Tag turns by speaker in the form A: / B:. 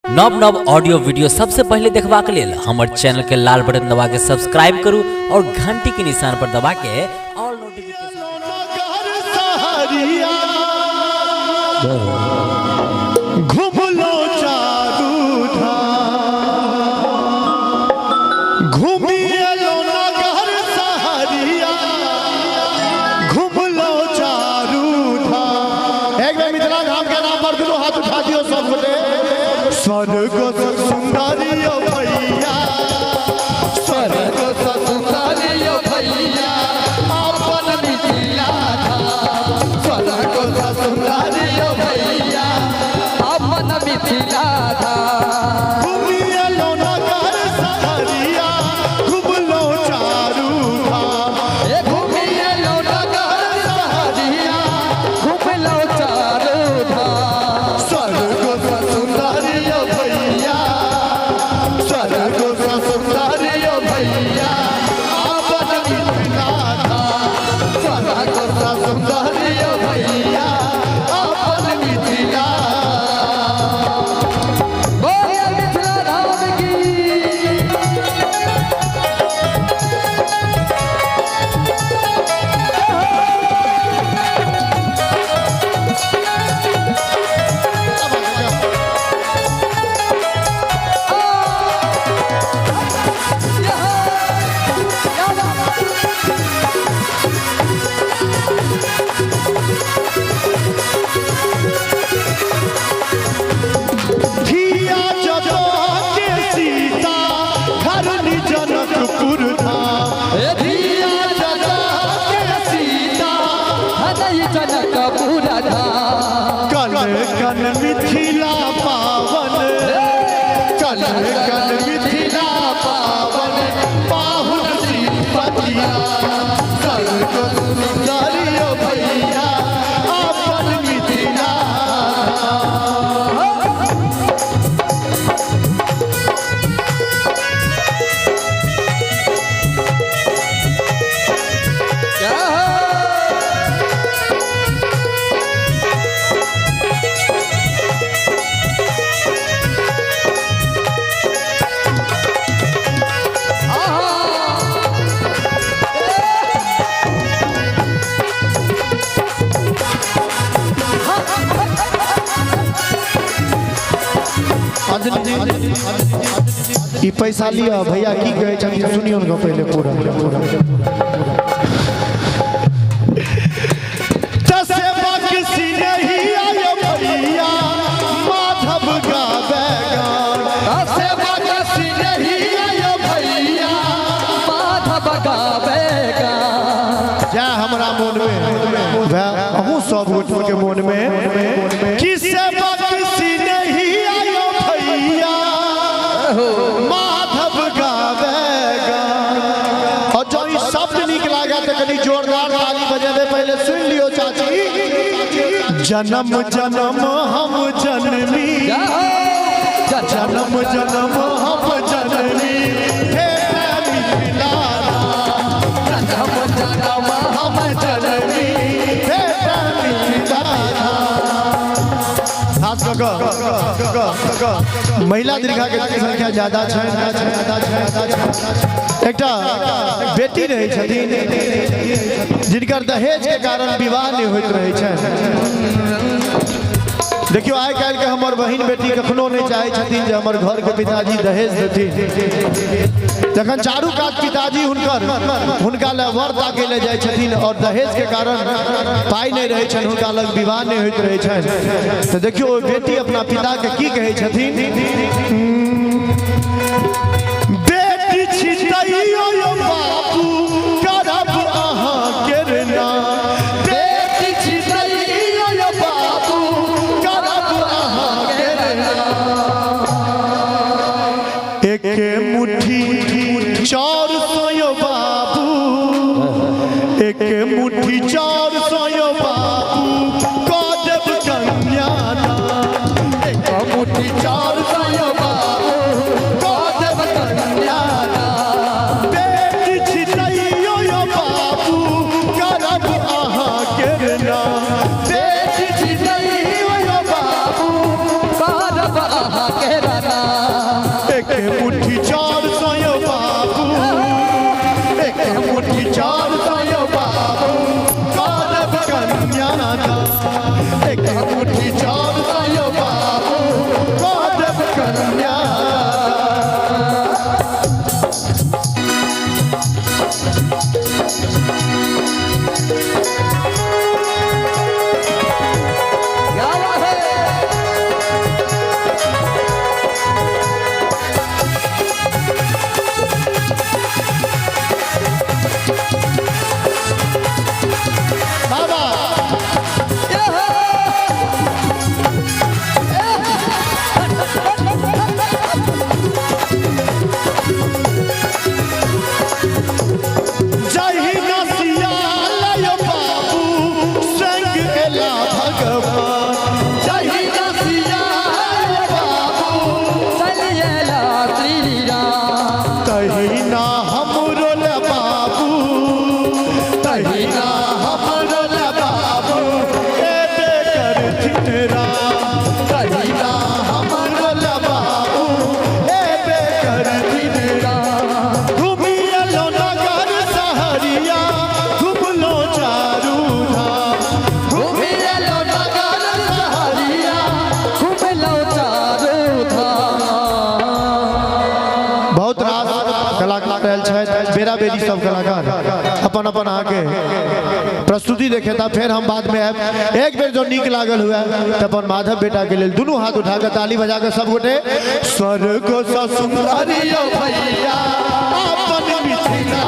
A: नव नव audio video सबसे पहले देखबा के लेल हमर चैनल के लाल बटन दबा के सब्सक्राइब करू और घंटी के निशान पर दबा के ऑल नोटिफिकेशन
B: घुमलो चारू धाम घूमियो नगर सहरिया घुमलो चारू धाम। एक बार मिथिला धाम के नाम पर दुनू हाथ उठा दियो सब गोटे। स्वर्ग सुंदरियो भैया स्वर्ग सुंदरियो भैया अपन मिथिला धाम। स्वर्ग सुंदरियो भैया अपन मिथिला धाम। घुमियो नगर सहरिया घुमलो चारू धाम।
C: घुमियो नगर सहरिया घुमलो चारू धाम।
B: स्वर्ग सुंदरियो भैया स्वर्ग सुंदरियो भैया अपन मिथिला धाम। स्वर्ग सुंदरियो भैया अपन मिथिला
C: बोलिए मिथिला धाम की।
B: धिया जदो के सीता घरनी जनकपुर धाम।
C: धिया जगा के सीता हृदय जनकपुर धाम।
B: कल कन मिथिला पावन कल कन मिथिला पावन पाहुन श्रीपतिया। स्वर्ग सुंदरियो भैया अपन मिथिला ई पैसा लिया भैया की कहे छथिन सुनियो न पहले पूरा सेवक सिनही आयो भैया माधव गावे गान।
C: सेवक सिनही आयो भैया माधव गावेगा।
B: जा हमरा मन में वह अहू सब गोटे के मन में कि सेवक सिनही आयो भैया माधव गावेगा। और जो ई शब्द निक लागे तो कनी जोरदार ताली बजा दे। पहले सुन लियो चाची। जन्म जन्म हम जनमी जन्म जन्म हम जनमी हे मिथिला धाम। जन्म जन्म हम जनमी हे मिथिला धाम। हाथ लगा महिला दीर्घा के संख्या ज्यादा छै। एकटा बेटी रहे छथिन जिनकर दहेज के कारण विवाह नहीं होइत रहे छै। देखियो आइ काल्हि के हमर बहिन बेटी कखनो नहीं चाहे छथिन जे हमर घर के पिताजी दहेज देथिन। जखन चारू कात पिताजी हुनका लग वर ताके ले जाय छथिन और दहेज के कारण पाई नहीं रहे छन, हुनका लग विवाह नहीं होइत रहे छन। तो देखियो ओ बेटी अपना पिता के की कहे छथिन। बेटी छितैयो यो बाबू करब अहाँ के नाम। बेटी छितैयो यो बाबू करब अहाँ के नाम। एक मुट्ठी 400 यो बाबू एक मुट्ठी 400 यो बाबू कऽ देब कन्यादान। एक मुट्ठी 400 यो बाबू कऽ देब कन्यादान। बेटी छितैयो यो बाबू करब अहाँ के नाम। बेटी छितैयो यो बाबू
C: करब अहाँ के गाना
B: एक मुट्ठी 400 यो बाबू, एक मुट्ठी 400 यो बाबू, करब कन्यादान। एक मुट्ठी 400 यो बाबू, करब कन्यादान।
C: क्या बात है
B: बाबा जही नसिया लयो बाबू, संग एला भगवान। जही नसिया लयो बाबू,
C: चलिए ला श्री राम
B: तही ना हमरो ल बाबू, तही ना हमरो ल बाबू, एबे करथिन राम। तही ना हमरो ल बाबू, एबे करथिन राम। घुमियलो नगर सहरिया, घुमलो चारू धाम।
C: घूमिए लो नगर सहरिया घूम लो चारों धाम
B: बहुत रास कलाकार रहल छथि, बेरा बेरी सब कलाकार अपन अपन आके प्रस्तुति देखे था। फिर हम बाद में आएब। एक बेर जो नीक लागल हुआ तो अपन माधव बेटा के लिए दोनों हाथ उठा के ताली बजा के सब गोटे स्वर्ग सँ सुंदर
C: अरे ओ भैया
B: अपन मिथिला